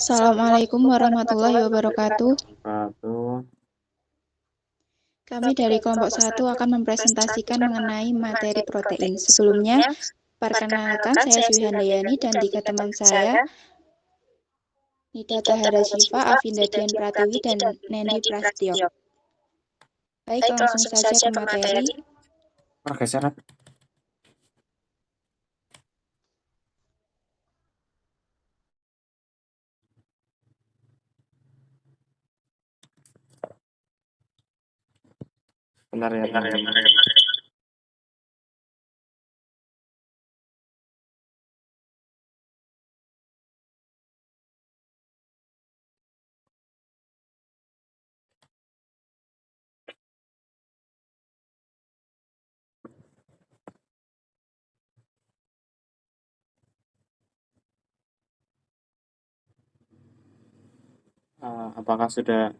Assalamualaikum warahmatullahi wabarakatuh. Kami dari kelompok 1 akan mempresentasikan mengenai materi protein. Sebelumnya, perkenalkan saya Swi Handayani dan 3 teman saya, Nida Tahara Syifa, Afinda Dian Pratiwi, dan Nendi Prastyo. Baik, langsung saja ke materi. Oke, syarat. Benar ya, teman-teman. Apakah sudah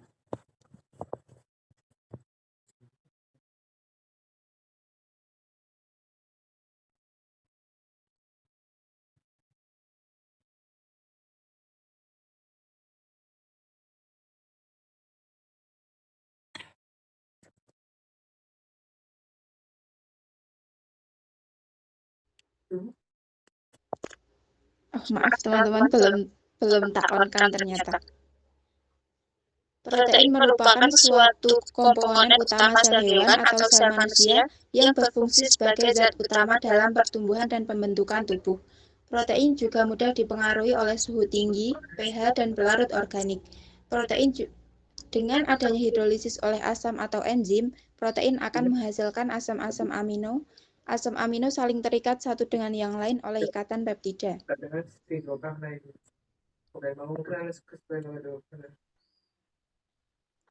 Maaf teman-teman, belum tak on-cam ternyata. Protein merupakan suatu komponen utama sel hewan atau sel manusia yang berfungsi sebagai zat utama dalam pertumbuhan dan pembentukan tubuh. Protein juga mudah dipengaruhi oleh suhu tinggi, pH, dan pelarut organik. Dengan adanya hidrolisis oleh asam atau enzim, protein akan menghasilkan asam-asam amino. Asam amino saling terikat satu dengan yang lain oleh ikatan peptida.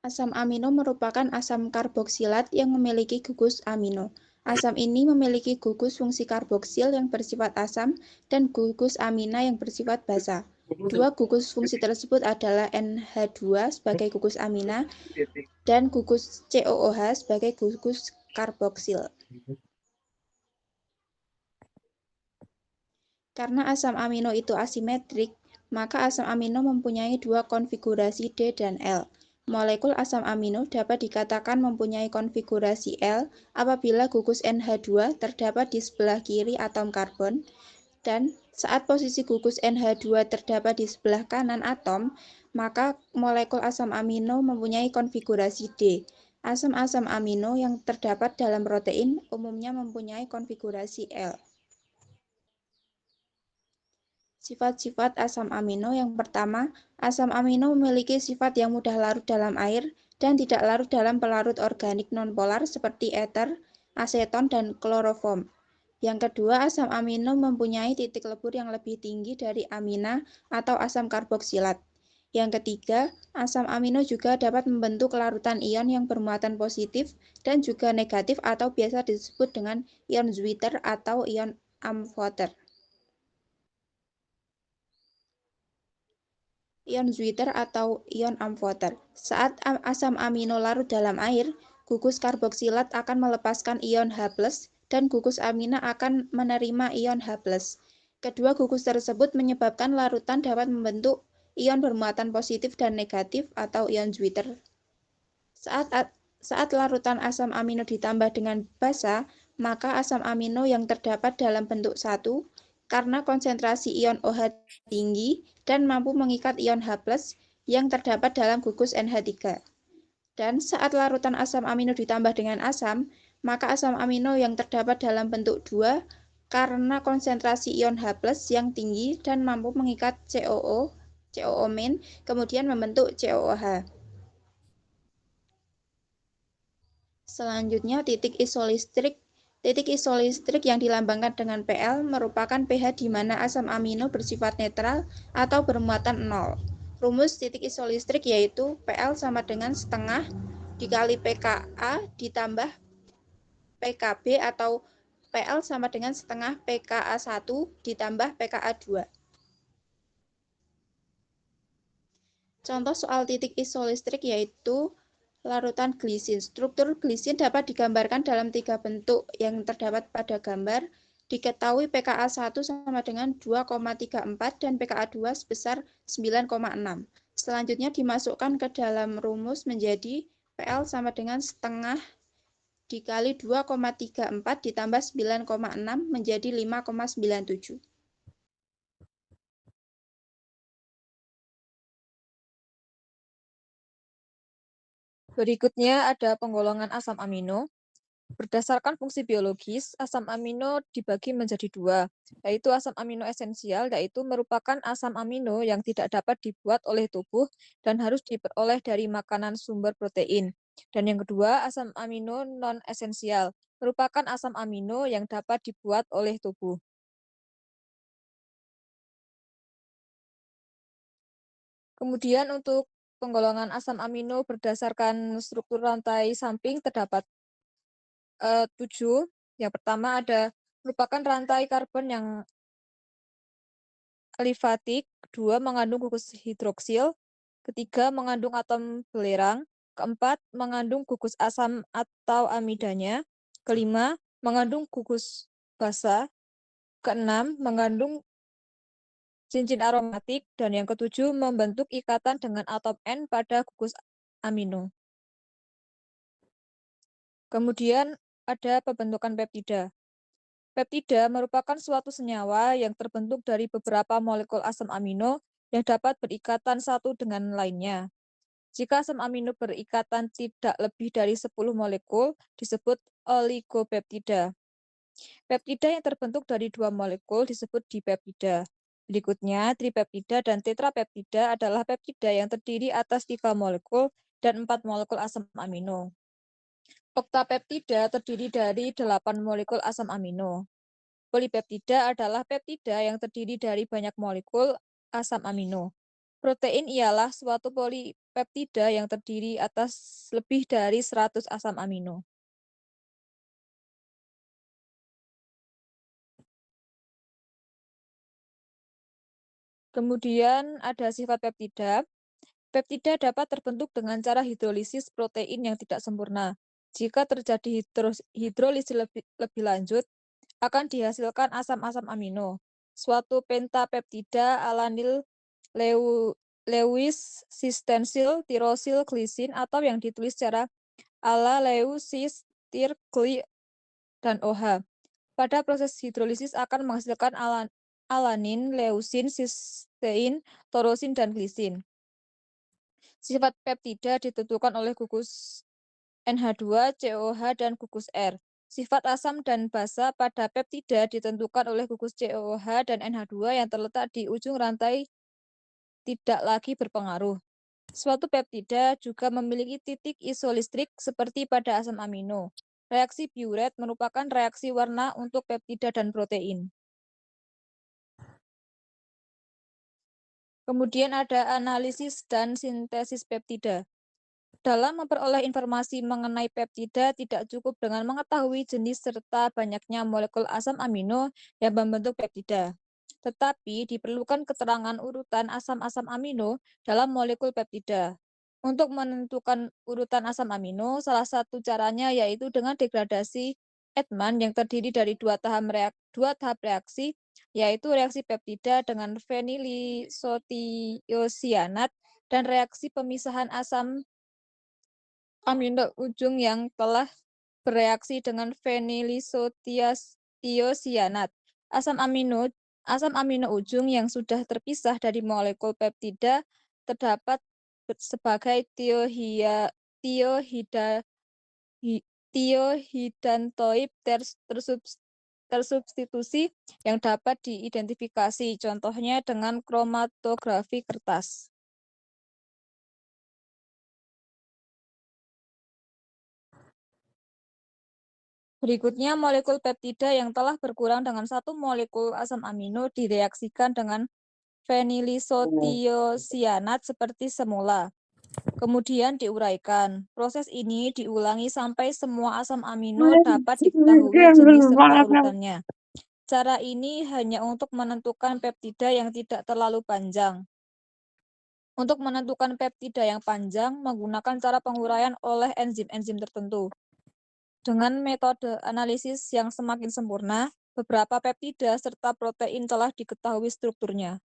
Asam amino merupakan asam karboksilat yang memiliki gugus amino. Asam ini memiliki gugus fungsi karboksil yang bersifat asam dan gugus amina yang bersifat basa. Dua gugus fungsi tersebut adalah NH2 sebagai gugus amina dan gugus COOH sebagai gugus karboksil. Karena asam amino itu asimetrik, maka asam amino mempunyai dua konfigurasi D dan L. Molekul asam amino dapat dikatakan mempunyai konfigurasi L apabila gugus NH2 terdapat di sebelah kiri atom karbon, dan saat posisi gugus NH2 terdapat di sebelah kanan atom, maka molekul asam amino mempunyai konfigurasi D. Asam-asam amino yang terdapat dalam protein umumnya mempunyai konfigurasi L. Sifat-sifat asam amino yang pertama, asam amino memiliki sifat yang mudah larut dalam air dan tidak larut dalam pelarut organik nonpolar seperti ether, aseton, dan kloroform. Yang kedua, asam amino mempunyai titik lebur yang lebih tinggi dari amina atau asam karboksilat. Yang ketiga, asam amino juga dapat membentuk larutan ion yang bermuatan positif dan juga negatif atau biasa disebut dengan ion Zwitter atau ion amphother. Ion Zwitter atau ion amphother. Saat asam amino larut dalam air, gugus karboksilat akan melepaskan ion H+, dan gugus amina akan menerima ion H+. Kedua gugus tersebut menyebabkan larutan dapat membentuk ion bermuatan positif dan negatif atau ion Zwitter. Saat larutan asam amino ditambah dengan basa, maka asam amino yang terdapat dalam bentuk satu karena konsentrasi ion OH tinggi dan mampu mengikat ion H+ yang terdapat dalam gugus NH3. Dan saat larutan asam amino ditambah dengan asam, maka asam amino yang terdapat dalam bentuk 2 karena konsentrasi ion H+ yang tinggi dan mampu mengikat COO- kemudian membentuk COOH. Selanjutnya, titik isolistrik. Titik isolistrik yang dilambangkan dengan Pl merupakan pH di mana asam amino bersifat netral atau bermuatan 0. Rumus titik isolistrik yaitu Pl sama dengan setengah dikali pKa ditambah pKb atau Pl sama dengan setengah pKa1 ditambah pKa2. Contoh soal titik isolistrik yaitu larutan glisin. Struktur glisin dapat digambarkan dalam 3 bentuk yang terdapat pada gambar. Diketahui pKa 1 sama dengan 2,34 dan pKa 2 sebesar 9,6. Selanjutnya dimasukkan ke dalam rumus menjadi PL sama dengan setengah dikali 2,34 ditambah 9,6 menjadi 5,97. Berikutnya ada penggolongan asam amino. Berdasarkan fungsi biologis, asam amino dibagi menjadi dua, yaitu asam amino esensial, yaitu merupakan asam amino yang tidak dapat dibuat oleh tubuh dan harus diperoleh dari makanan sumber protein. Dan yang kedua, asam amino non-esensial, merupakan asam amino yang dapat dibuat oleh tubuh. Kemudian untuk penggolongan asam amino berdasarkan struktur rantai samping terdapat 7. Yang pertama merupakan rantai karbon yang alifatik, kedua mengandung gugus hidroksil, ketiga mengandung atom belerang, keempat mengandung gugus asam atau amidanya, kelima mengandung gugus basa, keenam mengandung cincin aromatik, dan yang ketujuh membentuk ikatan dengan atom N pada gugus amino. Kemudian ada pembentukan peptida. Peptida merupakan suatu senyawa yang terbentuk dari beberapa molekul asam amino yang dapat berikatan satu dengan lainnya. Jika asam amino berikatan tidak lebih dari 10 molekul, disebut oligopeptida. Peptida yang terbentuk dari 2 molekul disebut dipeptida. Berikutnya, tripeptida dan tetrapeptida adalah peptida yang terdiri atas 3 molekul dan 4 molekul asam amino. Oktapeptida terdiri dari 8 molekul asam amino. Polipeptida adalah peptida yang terdiri dari banyak molekul asam amino. Protein ialah suatu polipeptida yang terdiri atas lebih dari 100 asam amino. Kemudian ada sifat peptida. Peptida dapat terbentuk dengan cara hidrolisis protein yang tidak sempurna. Jika terjadi hidrolisis lebih lanjut, akan dihasilkan asam-asam amino. Suatu pentapeptida alanil Lewis, sistensil, tirosil, glisin, atau yang ditulis secara ala Lewis, tir, gli, dan OH. Pada proses hidrolisis akan menghasilkan alanin, leusin, sistein, torosin, dan glisin. Sifat peptida ditentukan oleh gugus NH2, COOH, dan gugus R. Sifat asam dan basa pada peptida ditentukan oleh gugus COOH dan NH2 yang terletak di ujung rantai tidak lagi berpengaruh. Suatu peptida juga memiliki titik isolistrik seperti pada asam amino. Reaksi Biuret merupakan reaksi warna untuk peptida dan protein. Kemudian ada analisis dan sintesis peptida. Dalam memperoleh informasi mengenai peptida, tidak cukup dengan mengetahui jenis serta banyaknya molekul asam amino yang membentuk peptida. Tetapi diperlukan keterangan urutan asam-asam amino dalam molekul peptida. Untuk menentukan urutan asam amino, salah satu caranya yaitu dengan degradasi Edman yang terdiri dari dua tahap reaksi, yaitu reaksi peptida dengan fenilisotiosianat dan reaksi pemisahan asam amino ujung yang telah bereaksi dengan fenilisotiosianat. Asam amino ujung yang sudah terpisah dari molekul peptida terdapat sebagai tiohidantoid tersubstitusi yang dapat diidentifikasi, contohnya dengan kromatografi kertas. Berikutnya, molekul peptida yang telah berkurang dengan satu molekul asam amino direaksikan dengan fenilisotiosianat seperti semula. Kemudian diuraikan. Proses ini diulangi sampai semua asam amino dapat diketahui jenis serta urutannya. Cara ini hanya untuk menentukan peptida yang tidak terlalu panjang. Untuk menentukan peptida yang panjang, menggunakan cara penguraian oleh enzim-enzim tertentu. Dengan metode analisis yang semakin sempurna, beberapa peptida serta protein telah diketahui strukturnya.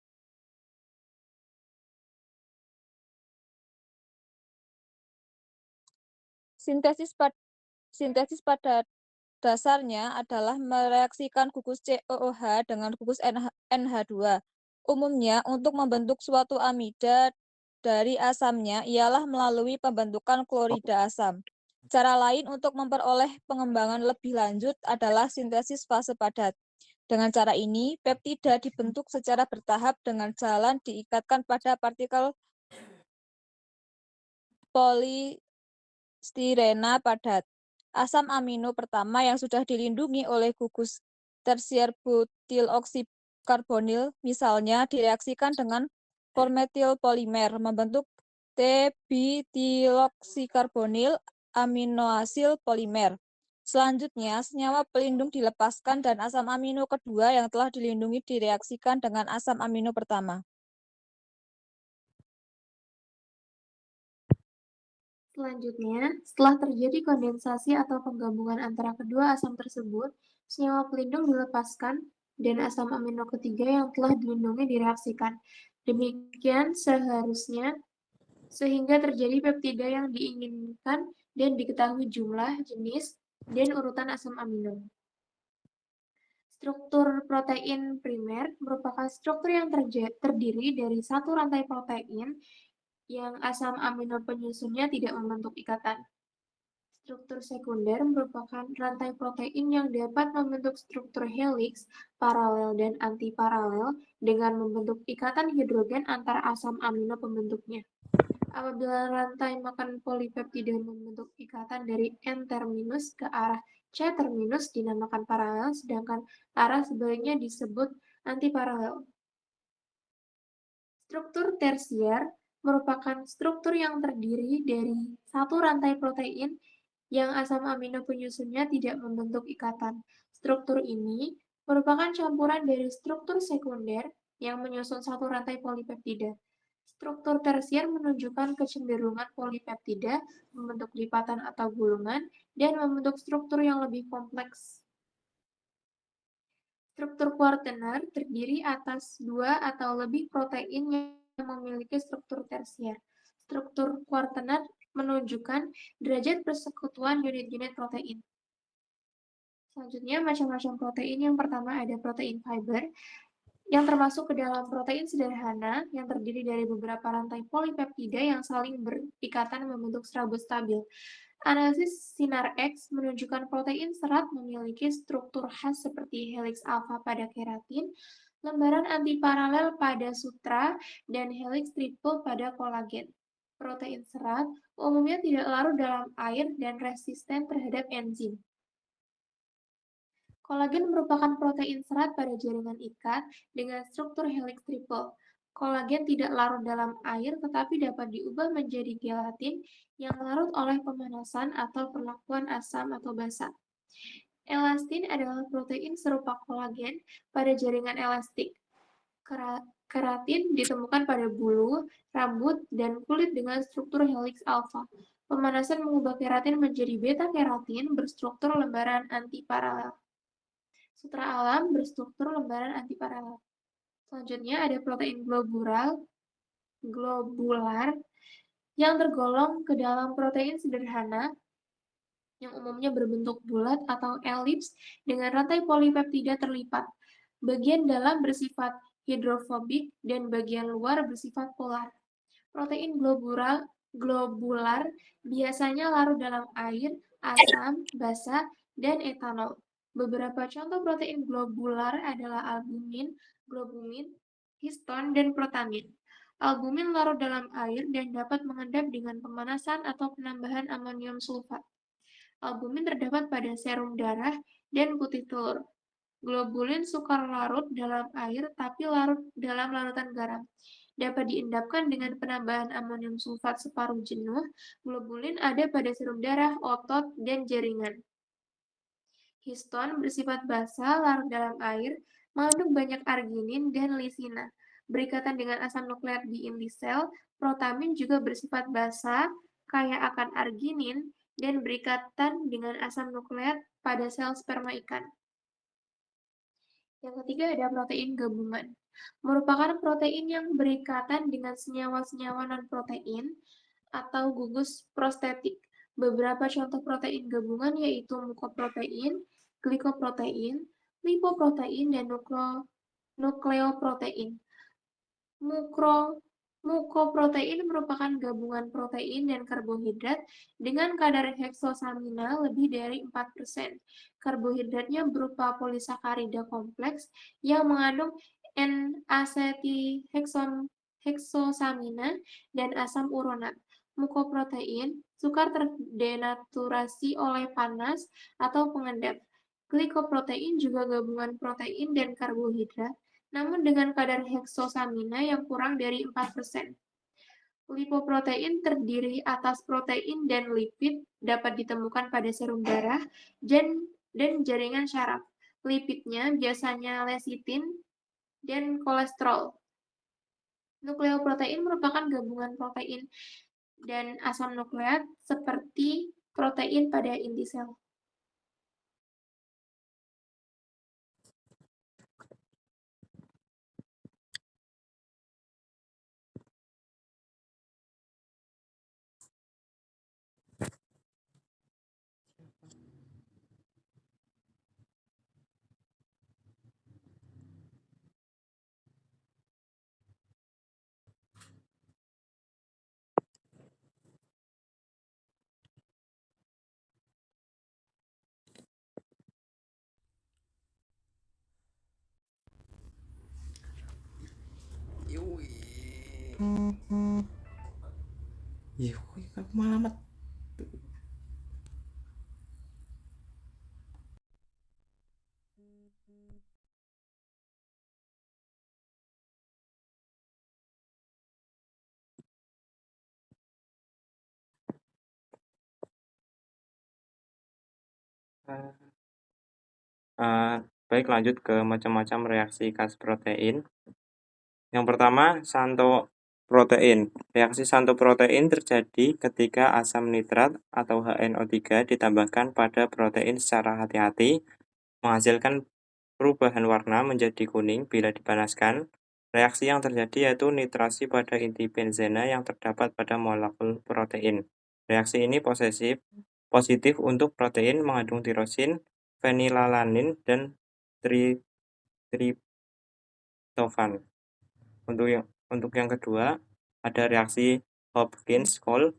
Sintesis pada dasarnya adalah mereaksikan gugus COOH dengan gugus NH2. Umumnya, untuk membentuk suatu amida dari asamnya ialah melalui pembentukan klorida asam. Cara lain untuk memperoleh pengembangan lebih lanjut adalah sintesis fase padat. Dengan cara ini, peptida dibentuk secara bertahap dengan jalan diikatkan pada partikel polistirena padat. Asam amino pertama yang sudah dilindungi oleh gugus tersier butyloksykarbonil misalnya direaksikan dengan formetil polimer membentuk T-butyloksykarbonil aminoasil polimer. Selanjutnya, senyawa pelindung dilepaskan dan asam amino kedua yang telah dilindungi direaksikan dengan asam amino pertama. Selanjutnya, setelah terjadi kondensasi atau penggabungan antara kedua asam tersebut, senyawa pelindung dilepaskan dan asam amino ketiga yang telah dilindungi direaksikan. Demikian seharusnya sehingga terjadi peptida yang diinginkan dan diketahui jumlah, jenis, dan urutan asam amino. Struktur protein primer merupakan struktur yang terdiri dari satu rantai protein yang asam amino penyusunnya tidak membentuk ikatan. Struktur sekunder merupakan rantai protein yang dapat membentuk struktur helix, paralel, dan antiparalel dengan membentuk ikatan hidrogen antar asam amino pembentuknya. Apabila rantai makan polipeptida membentuk ikatan dari N-terminus ke arah C-terminus dinamakan paralel, sedangkan arah sebaliknya disebut antiparalel. Struktur tersier merupakan struktur yang terdiri dari satu rantai protein yang asam amino penyusunnya tidak membentuk ikatan. Struktur ini merupakan campuran dari struktur sekunder yang menyusun satu rantai polipeptida. Struktur tersier menunjukkan kecenderungan polipeptida membentuk lipatan atau gulungan dan membentuk struktur yang lebih kompleks. Struktur kuartener terdiri atas dua atau lebih protein yang memiliki struktur tersier. Struktur kuartener menunjukkan derajat persekutuan unit-unit protein. Selanjutnya, macam-macam protein. Yang pertama ada protein fiber, yang termasuk ke dalam protein sederhana yang terdiri dari beberapa rantai polipeptida yang saling berikatan membentuk serabut stabil. Analisis sinar X menunjukkan protein serat memiliki struktur khas seperti helix alfa pada keratin, lembaran antiparalel pada sutra, dan helix triple pada kolagen. Protein serat umumnya tidak larut dalam air dan resisten terhadap enzim. Kolagen merupakan protein serat pada jaringan ikat dengan struktur helix triple. Kolagen tidak larut dalam air tetapi dapat diubah menjadi gelatin yang larut oleh pemanasan atau perlakuan asam atau basa. Elastin adalah protein serupa kolagen pada jaringan elastik. Keratin ditemukan pada bulu, rambut, dan kulit dengan struktur helix alfa. Pemanasan mengubah keratin menjadi beta-keratin berstruktur lembaran antiparalel. Sutra alam berstruktur lembaran antiparalel. Selanjutnya ada protein globular yang tergolong ke dalam protein sederhana yang umumnya berbentuk bulat atau elips dengan rantai polipeptida terlipat. Bagian dalam bersifat hidrofobik dan bagian luar bersifat polar. Protein globular biasanya larut dalam air, asam, basa, dan etanol. Beberapa contoh protein globular adalah albumin, globumin, histon, dan protamin. Albumin larut dalam air dan dapat mengendap dengan pemanasan atau penambahan amonium sulfat. Albumin terdapat pada serum darah dan putih telur. Globulin sukar larut dalam air tapi larut dalam larutan garam. Dapat diendapkan dengan penambahan amonium sulfat separuh jenuh. Globulin ada pada serum darah, otot, dan jaringan. Histon bersifat basa, larut dalam air, mengandung banyak arginin dan lisina. Berikatan dengan asam nukleat di inti sel, protamin juga bersifat basa, kaya akan arginin, dan berikatan dengan asam nukleat pada sel sperma ikan. Yang ketiga ada protein gabungan. Merupakan protein yang berikatan dengan senyawa-senyawa non-protein atau gugus prostetik. Beberapa contoh protein gabungan yaitu mukoprotein, glikoprotein, lipoprotein, dan nukleoprotein. Mukoprotein merupakan gabungan protein dan karbohidrat dengan kadar heksosamina lebih dari 4%. Karbohidratnya berupa polisakarida kompleks yang mengandung N-asetiheksosamina dan asam uronat. Mukoprotein, sukar terdenaturasi oleh panas atau pengendap. Glikoprotein juga gabungan protein dan karbohidrat namun dengan kadar heksosamina yang kurang dari 4%. Lipoprotein terdiri atas protein dan lipid, dapat ditemukan pada serum darah dan jaringan syaraf. Lipidnya biasanya lesitin dan kolesterol. Nukleoprotein merupakan gabungan protein dan asam nukleat seperti protein pada inti sel. Iya, kok malah mat. Baik, lanjut ke macam-macam reaksi khas protein. Yang pertama, santo protein. Reaksi santo protein terjadi ketika asam nitrat atau HNO3 ditambahkan pada protein secara hati-hati, menghasilkan perubahan warna menjadi kuning bila dipanaskan. Reaksi yang terjadi yaitu nitrasi pada inti benzena yang terdapat pada molekul protein. Reaksi ini positif untuk protein mengandung tirosin, fenilalanin, dan triptofan. Untuk yang kedua, ada reaksi Hopkins-Cole,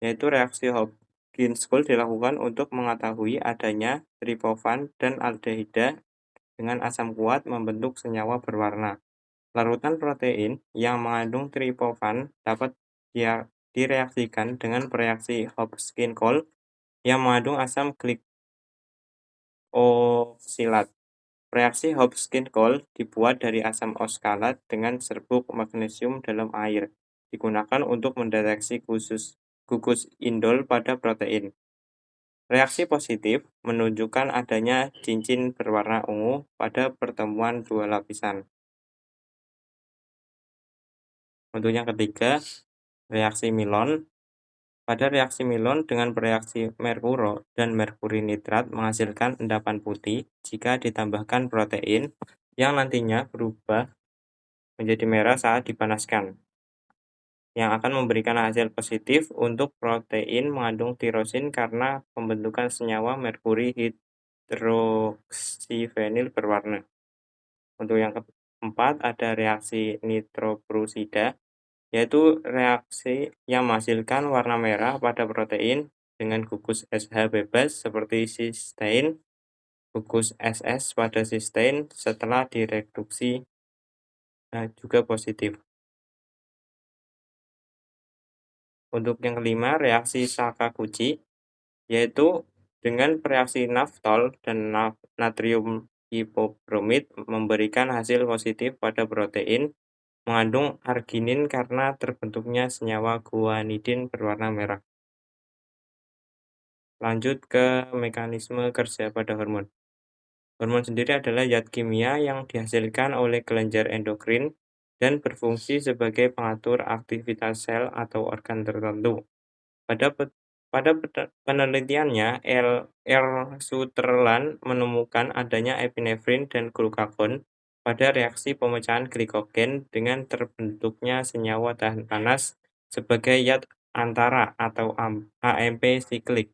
yaitu reaksi Hopkins-Cole dilakukan untuk mengetahui adanya triptofan dan aldehida dengan asam kuat membentuk senyawa berwarna. Larutan protein yang mengandung triptofan dapat direaksikan dengan reaksi Hopkins-Cole yang mengandung asam glikoksilat. Reaksi Hopkins-Cole dibuat dari asam oksalat dengan serbuk magnesium dalam air, digunakan untuk mendeteksi gugus indol pada protein. Reaksi positif menunjukkan adanya cincin berwarna ungu pada pertemuan dua lapisan. Untuk yang ketiga, reaksi Milon. Pada reaksi Milon dengan bereaksi merkuro dan merkuri nitrat menghasilkan endapan putih jika ditambahkan protein yang nantinya berubah menjadi merah saat dipanaskan, yang akan memberikan hasil positif untuk protein mengandung tirosin karena pembentukan senyawa merkuri hidroksifenil berwarna. Untuk yang keempat ada reaksi nitroprusida, yaitu reaksi yang menghasilkan warna merah pada protein dengan gugus SH bebas seperti cystein, gugus SS pada cystein setelah direduksi juga positif. Untuk yang kelima, reaksi Sakaguchi, yaitu dengan reaksi naftol dan natrium hipobromid memberikan hasil positif pada protein mengandung arginin karena terbentuknya senyawa guanidin berwarna merah. Lanjut ke mekanisme kerja pada hormon. Hormon sendiri adalah zat kimia yang dihasilkan oleh kelenjar endokrin dan berfungsi sebagai pengatur aktivitas sel atau organ tertentu. Pada Pada penelitiannya, R. Sutherland menemukan adanya epinefrin dan glukagon pada reaksi pemecahan glikogen dengan terbentuknya senyawa tahan panas sebagai zat antara atau AMP siklik.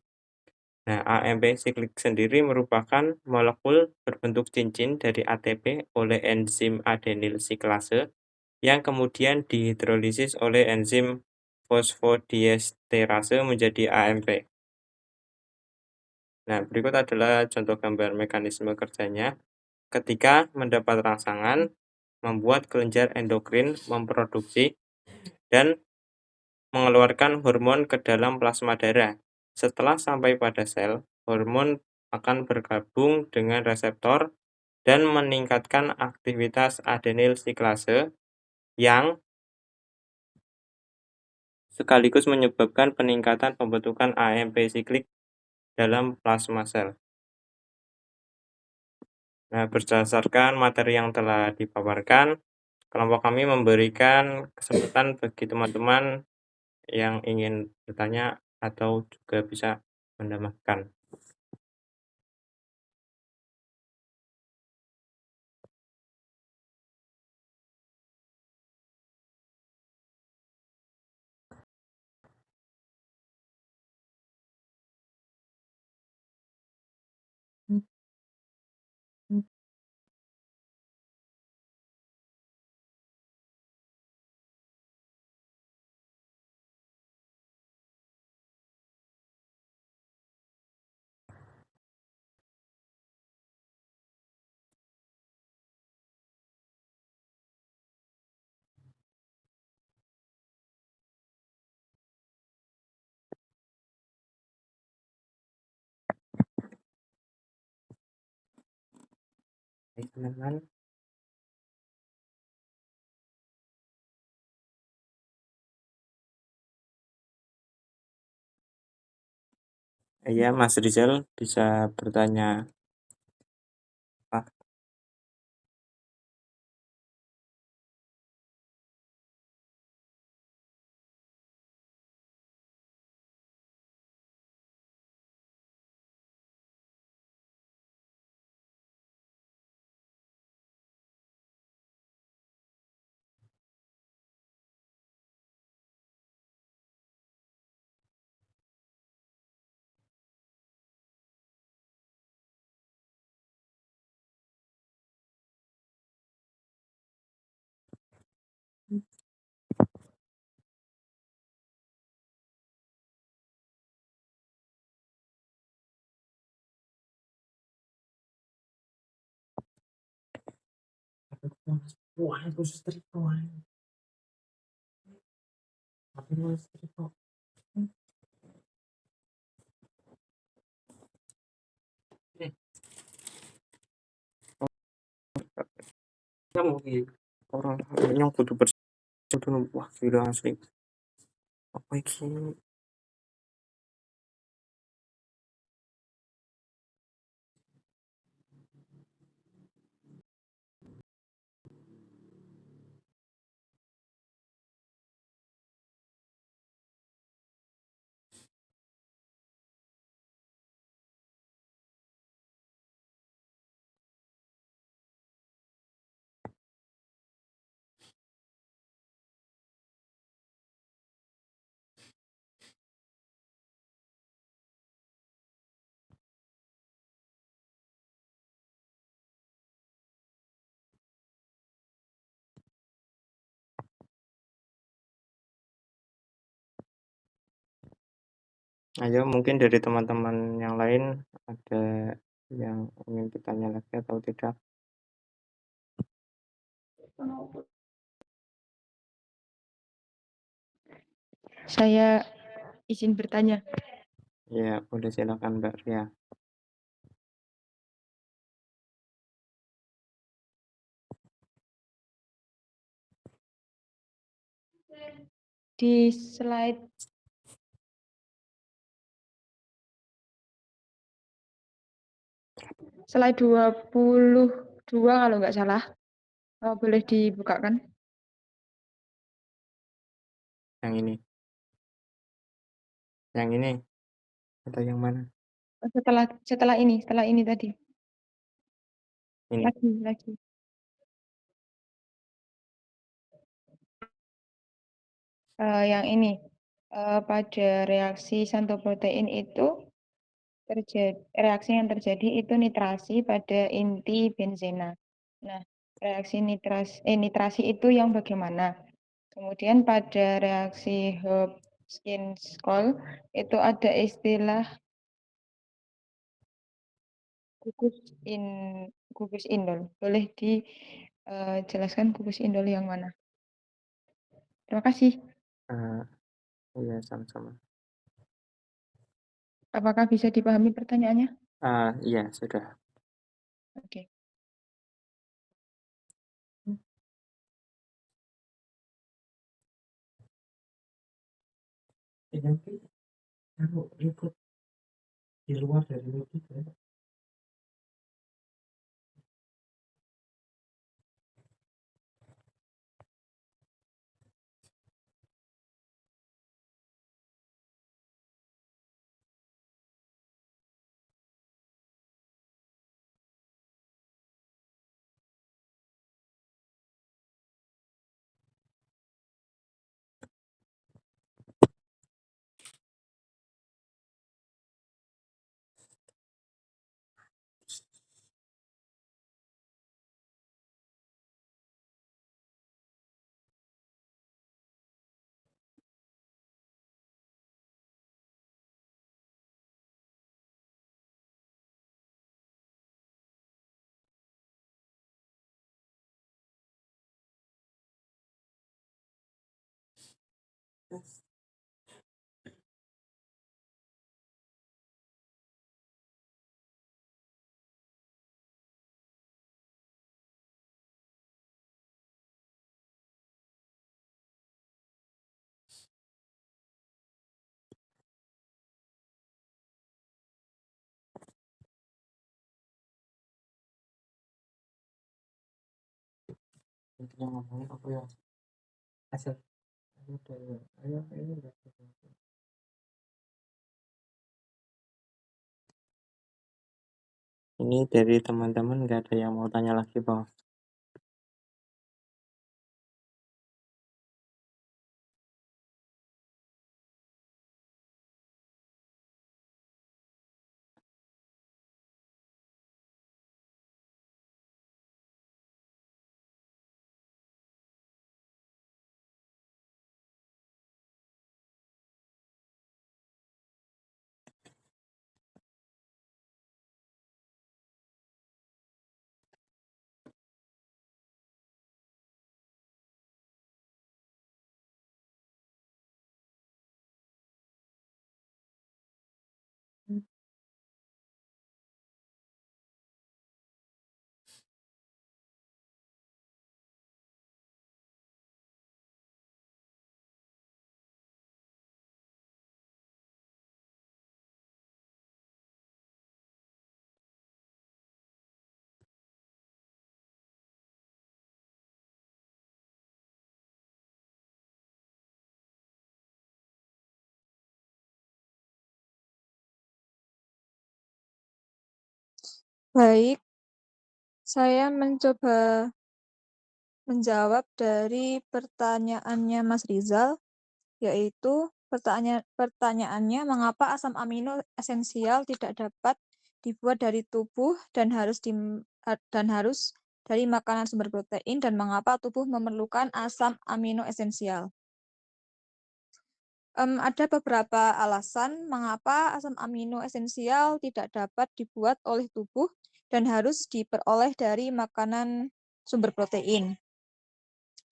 Nah, AMP siklik sendiri merupakan molekul berbentuk cincin dari ATP oleh enzim adenyl siklase yang kemudian dihidrolisis oleh enzim fosfodiesterase menjadi AMP. Nah, berikut adalah contoh gambar mekanisme kerjanya. Ketika mendapat rangsangan, membuat kelenjar endokrin memproduksi dan mengeluarkan hormon ke dalam plasma darah. Setelah sampai pada sel, hormon akan bergabung dengan reseptor dan meningkatkan aktivitas adenyl siklase yang sekaligus menyebabkan peningkatan pembentukan AMP siklik dalam plasma sel. Nah, berdasarkan materi yang telah dipaparkan, kelompok kami memberikan kesempatan bagi teman-teman yang ingin bertanya atau juga bisa menambahkan. Baik, teman-teman. Iya, Mas Rizal bisa bertanya apa? Wah, khusus triko. Tapi nulis triko. Ya mungkin orang yang kudu bersih wah gila asli. Apa iki? Ayo mungkin dari teman-teman yang lain ada yang ingin bertanya lagi atau tidak? Saya izin bertanya. Ya, boleh silakan Mbak Ria. Di slide slide 22 kalau nggak salah. Boleh dibukakan? Yang ini. Yang ini. Atau yang mana? Setelah ini tadi. Ini. Lagi. Yang ini. Pada reaksi santoprotein itu reaksi yang terjadi itu nitrasi pada inti benzena. Nah, reaksi nitrasi itu yang bagaimana? Kemudian pada reaksi Hopkins-Cole itu ada istilah gugus indol. Boleh dijelaskan gugus indol yang mana? Terima kasih. Iya, sama-sama. Apakah bisa dipahami pertanyaannya? Iya, sudah. Oke. Nanti kalau ikut di luar dari itu ya. Intinya ngomongin apa ya? Asal ayo ini dari teman-teman nggak ada yang mau tanya lagi, Bang? Baik, saya mencoba menjawab dari pertanyaannya Mas Rizal, yaitu pertanyaannya mengapa asam amino esensial tidak dapat dibuat dari tubuh dan harus dari makanan sumber protein, dan mengapa tubuh memerlukan asam amino esensial. Ada beberapa alasan mengapa asam amino esensial tidak dapat dibuat oleh tubuh dan harus diperoleh dari makanan sumber protein.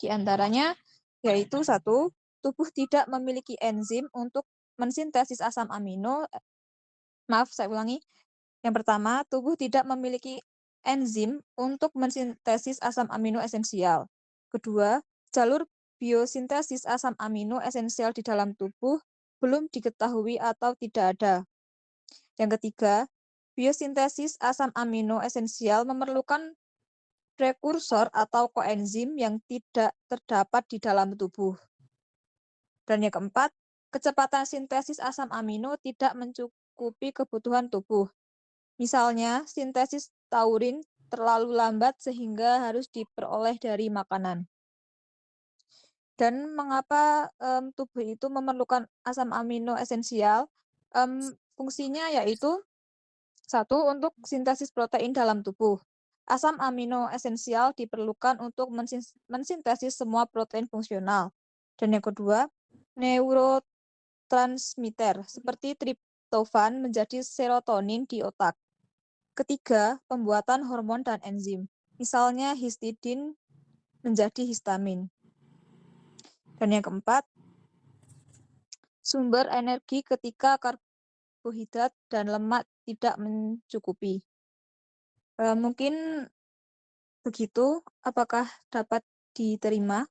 Di antaranya yaitu satu, tubuh tidak memiliki enzim untuk mensintesis asam amino. Maaf, saya ulangi. Yang pertama, tubuh tidak memiliki enzim untuk mensintesis asam amino esensial. Kedua, jalur biosintesis asam amino esensial di dalam tubuh belum diketahui atau tidak ada. Yang ketiga, biosintesis asam amino esensial memerlukan prekursor atau koenzim yang tidak terdapat di dalam tubuh. Dan yang keempat, kecepatan sintesis asam amino tidak mencukupi kebutuhan tubuh. Misalnya, sintesis taurin terlalu lambat sehingga harus diperoleh dari makanan. Dan mengapa tubuh itu memerlukan asam amino esensial? Fungsinya yaitu satu, untuk sintesis protein dalam tubuh. Asam amino esensial diperlukan untuk mensintesis semua protein fungsional. Dan yang kedua, neurotransmitter seperti triptofan menjadi serotonin di otak. Ketiga, pembuatan hormon dan enzim. Misalnya histidin menjadi histamin. Dan yang keempat, sumber energi ketika karbohidrat dan lemak tidak mencukupi. Mungkin begitu, apakah dapat diterima?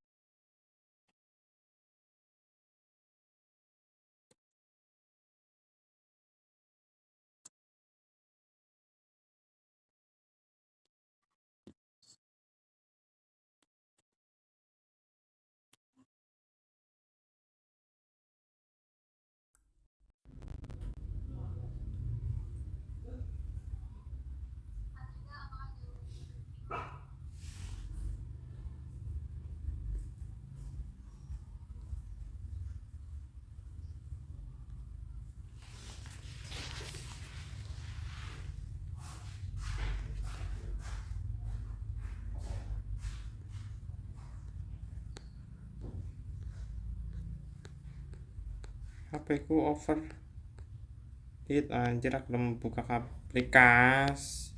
HP ku overheat anjir, aku belum buka aplikasi.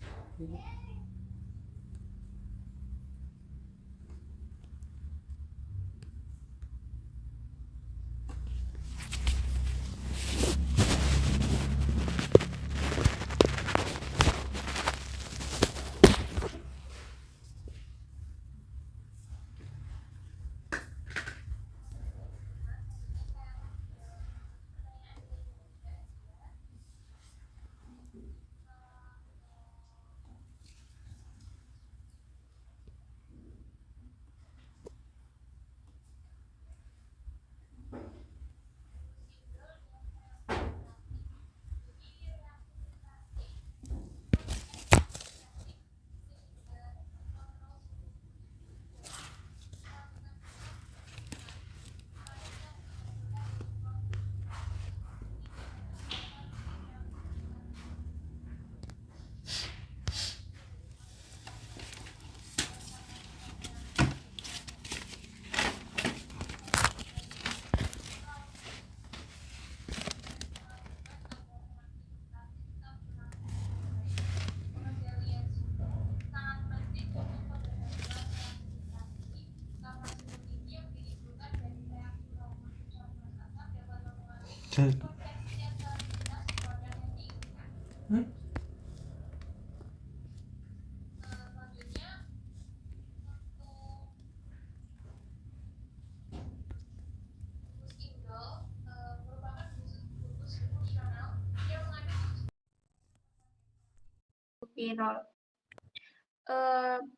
Pirol.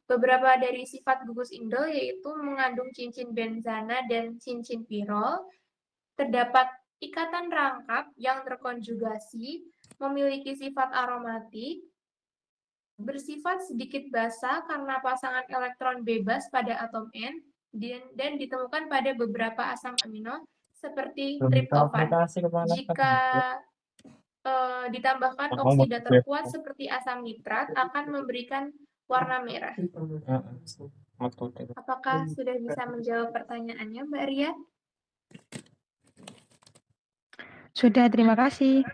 Beberapa dari sifat gugus indol yaitu mengandung cincin benzana dan cincin pirol, terdapat ikatan rangkap yang terkonjugasi, memiliki sifat aromatik, bersifat sedikit basa karena pasangan elektron bebas pada atom N, dan ditemukan pada beberapa asam amino seperti triptofan. Jika ditambahkan oksida terkuat seperti asam nitrat akan memberikan warna merah. Apakah sudah bisa menjawab pertanyaannya, Mbak Ria? Sudah, terima kasih.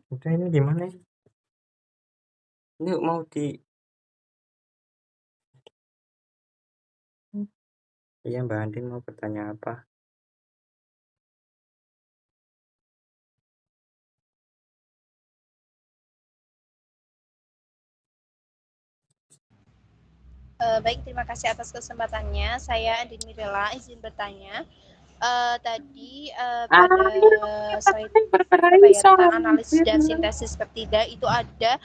Udah ini gimana ya? Ini mau di iya, Mbak Andin mau bertanya apa? Baik, terima kasih atas kesempatannya. Saya Andin Mirela, izin bertanya. Tadi pada slide tentang analisis dan sintesis peptida itu ada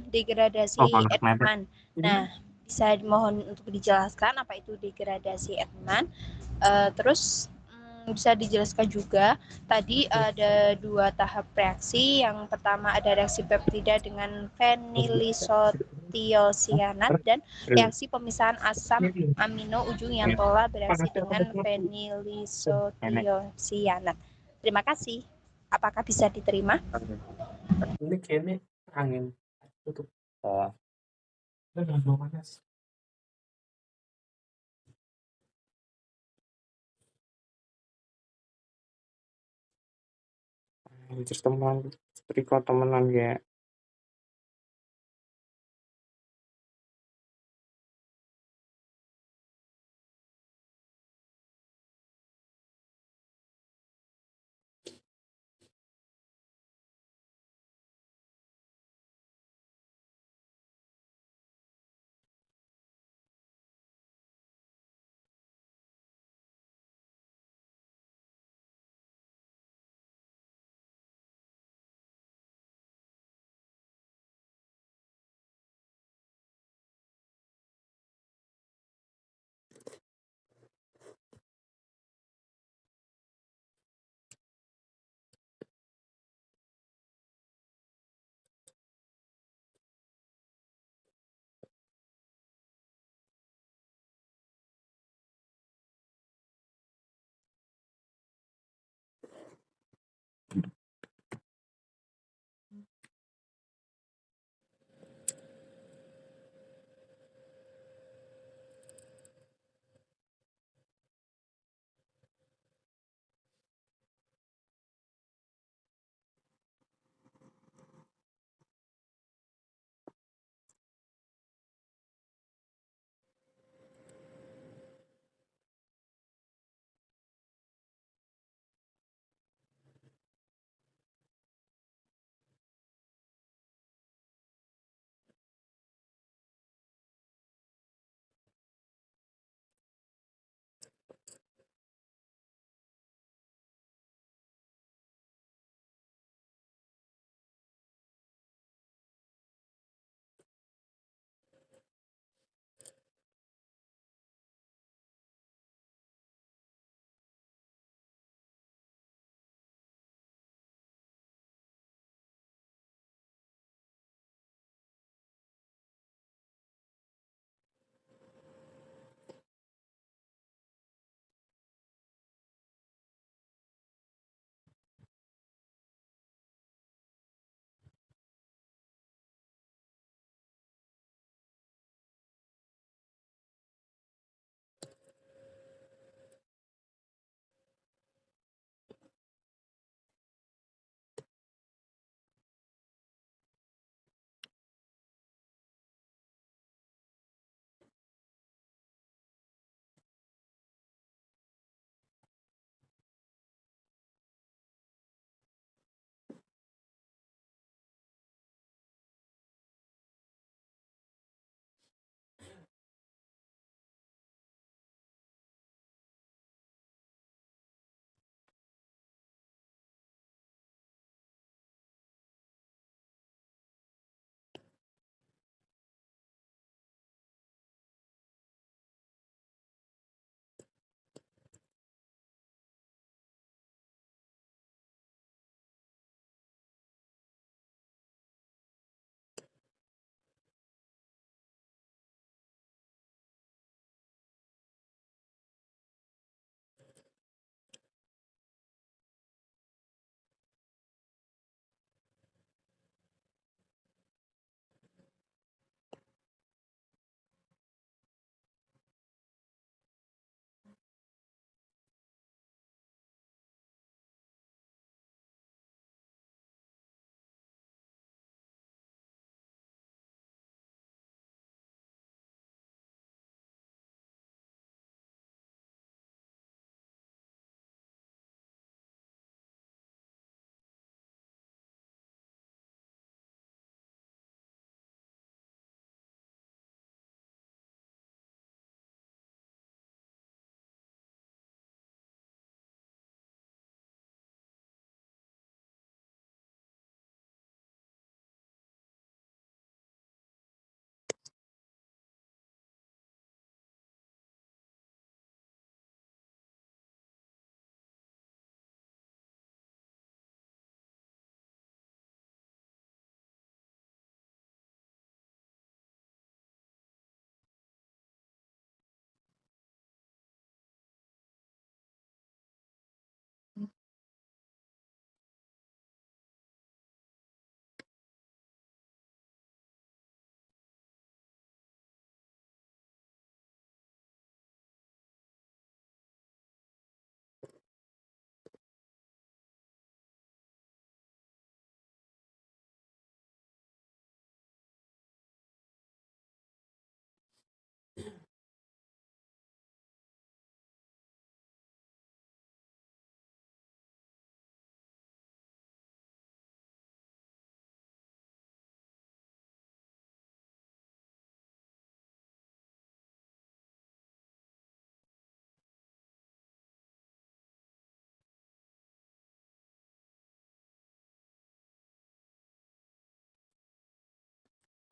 degradasi Edman. Nah, bisa mohon untuk dijelaskan apa itu degradasi Edman. Terus bisa dijelaskan juga tadi ada 2 tahap reaksi. Yang pertama ada reaksi peptida dengan fenilisotiosianat dan reaksi pemisahan asam amino ujung yang telah bereaksi dengan fenilisotiosianat. Terima kasih. Apakah bisa diterima? Ini kayaknya angin tutup. Terus teman, record temenan kayak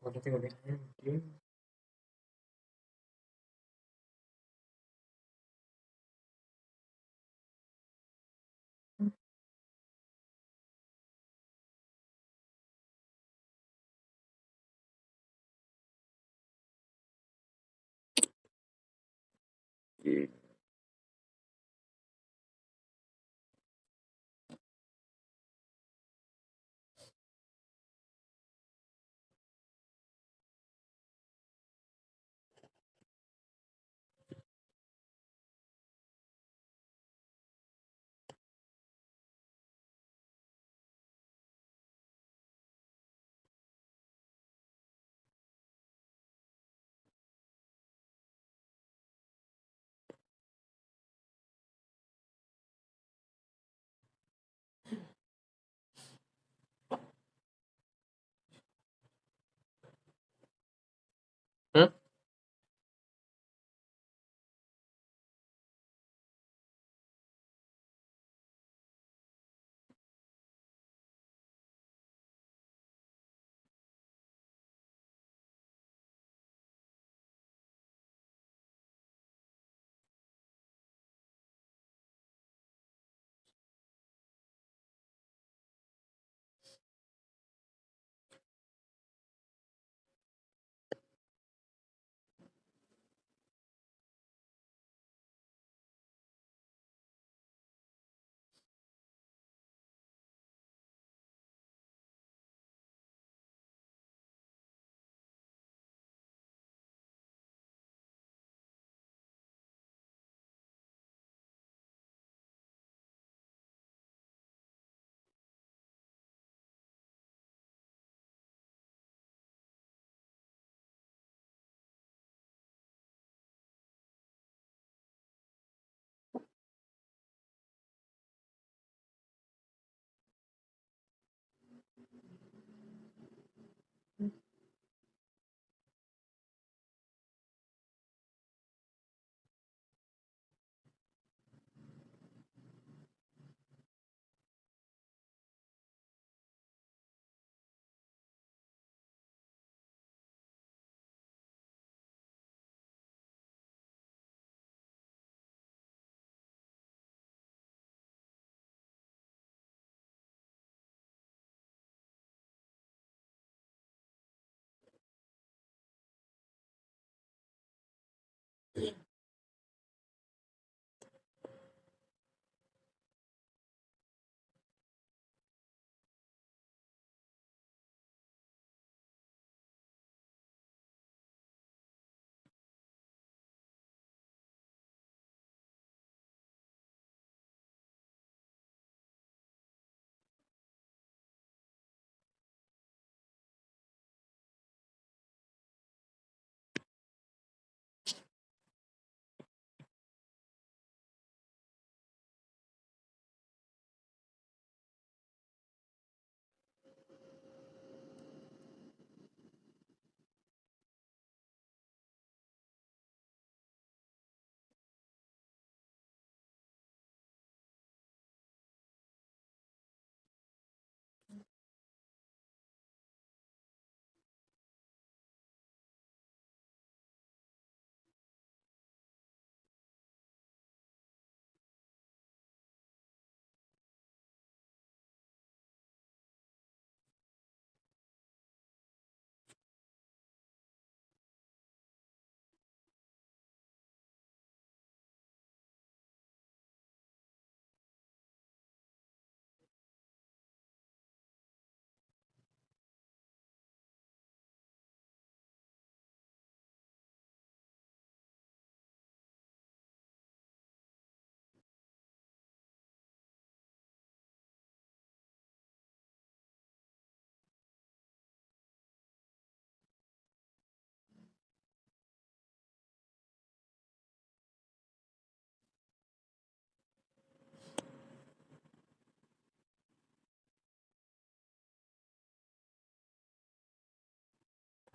Hmm?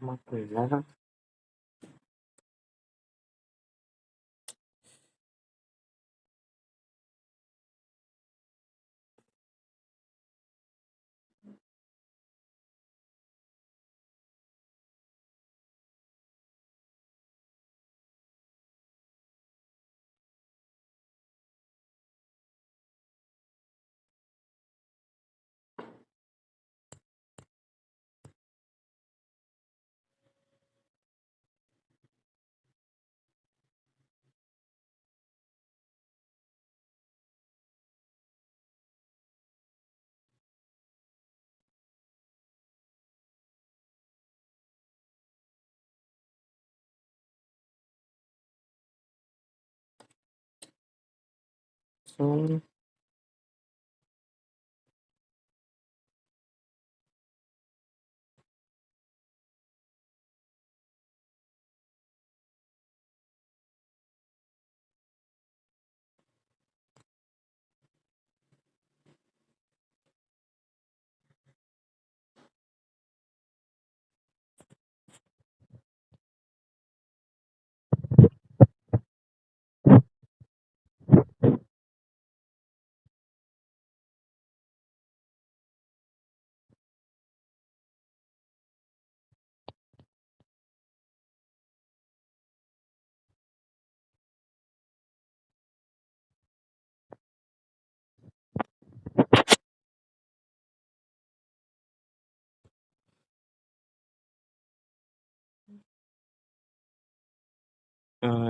Alhamdulillah. Langsung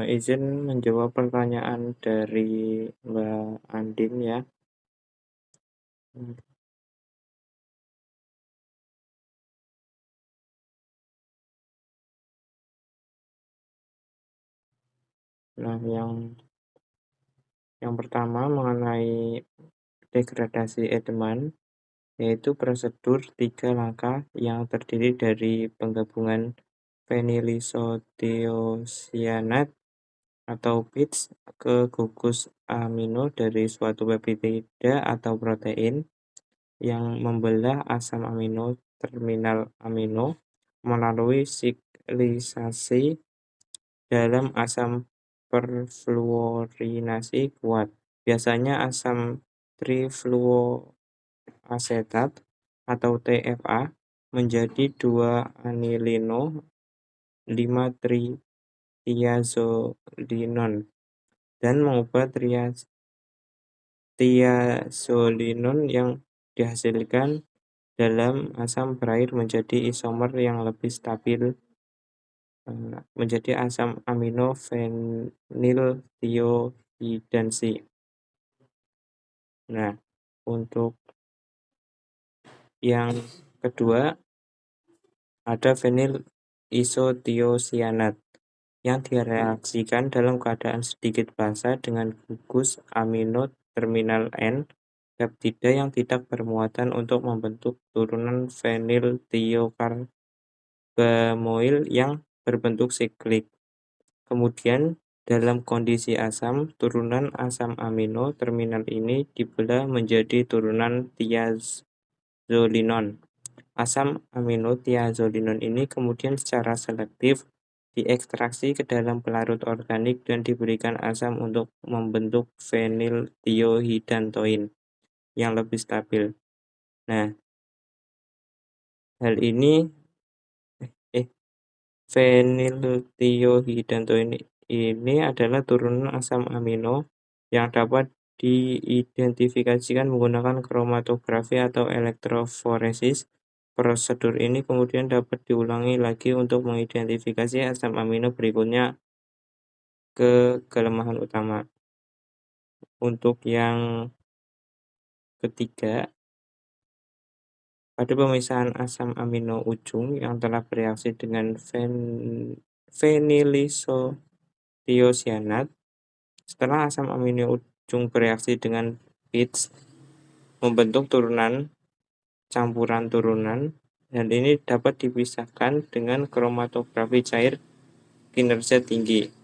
izin menjawab pertanyaan dari Mbak Andin ya. Nah, yang pertama mengenai degradasi Edelman, yaitu prosedur 3 langkah yang terdiri dari penggabungan fenilisotiosianat atau PITS ke gugus amino dari suatu peptida atau protein yang membelah asam amino terminal amino melalui siklisasi dalam asam perfluorinasi kuat. Biasanya asam trifluoasetat atau TFA menjadi 2-anilino 5-triiazolinone dan mengubah triazolinone yang dihasilkan dalam asam berair menjadi isomer yang lebih stabil menjadi asam amino feniltiohidansi. Nah, untuk yang kedua ada fenil isotiosianat yang direaksikan dalam keadaan sedikit basah dengan gugus amino terminal N peptida yang tidak bermuatan untuk membentuk turunan feniltiokarbamoil yang berbentuk siklik. Kemudian dalam kondisi asam, turunan asam amino terminal ini dibelah menjadi turunan thiazolinone. Asam amino thiazolinone ini kemudian secara selektif diekstraksi ke dalam pelarut organik dan diberikan asam untuk membentuk feniltiohidantoin yang lebih stabil. Nah, hal ini feniltiohidantoin ini adalah turunan asam amino yang dapat diidentifikasikan menggunakan kromatografi atau elektroforesis. Prosedur ini kemudian dapat diulangi lagi untuk mengidentifikasi asam amino berikutnya ke kelemahan utama. Untuk yang ketiga, pada pemisahan asam amino ujung yang telah bereaksi dengan fenilisotiosianat, setelah asam amino ujung bereaksi dengan PITS, membentuk campuran turunan, dan ini dapat dipisahkan dengan kromatografi cair kinerja tinggi.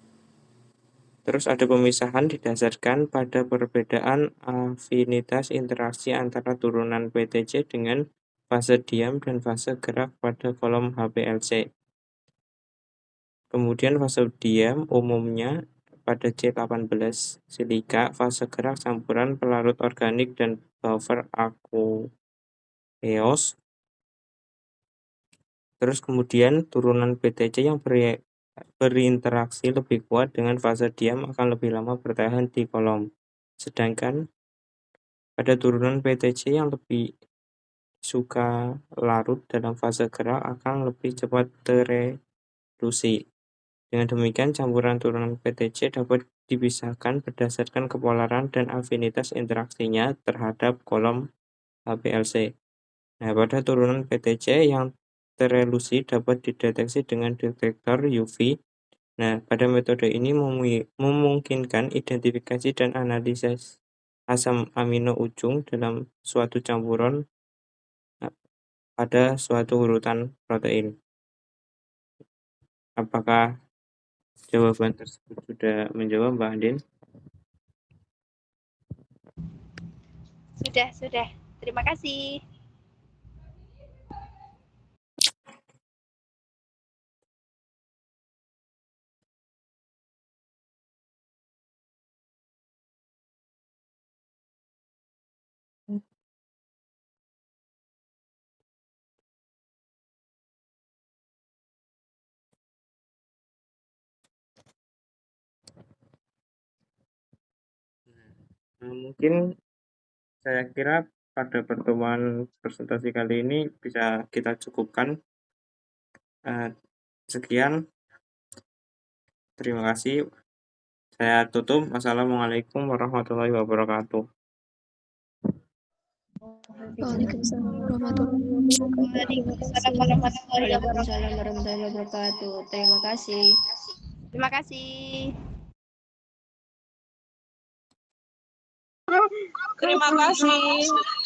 Terus ada pemisahan didasarkan pada perbedaan afinitas interaksi antara turunan PTC dengan fase diam dan fase gerak pada kolom HPLC. Kemudian fase diam umumnya pada C18 silika, fase gerak campuran pelarut organik dan buffer aqueous. Terus kemudian turunan PTC yang berinteraksi lebih kuat dengan fase diam akan lebih lama bertahan di kolom. Sedangkan pada turunan PTC yang lebih suka larut dalam fase gerak akan lebih cepat tereduksi. Dengan demikian, campuran turunan PTC dapat dipisahkan berdasarkan kepolaran dan afinitas interaksinya terhadap kolom HPLC. Nah, pada turunan PTC yang terelusi dapat dideteksi dengan detektor UV. Nah, pada metode ini memungkinkan identifikasi dan analisis asam amino ujung dalam suatu campuran pada suatu urutan protein. Apakah jawaban tersebut sudah menjawab, Mbak Andin? Sudah. Terima kasih. Mungkin saya kira pada pertemuan presentasi kali ini bisa kita cukupkan. Sekian, terima kasih. Saya tutup. Wassalamualaikum warahmatullahi wabarakatuh. Waalaikumsalam warahmatullahi wabarakatuh. Waalaikumsalam warahmatullahi wabarakatuh. Terima kasih. Terima kasih. Terima kasih.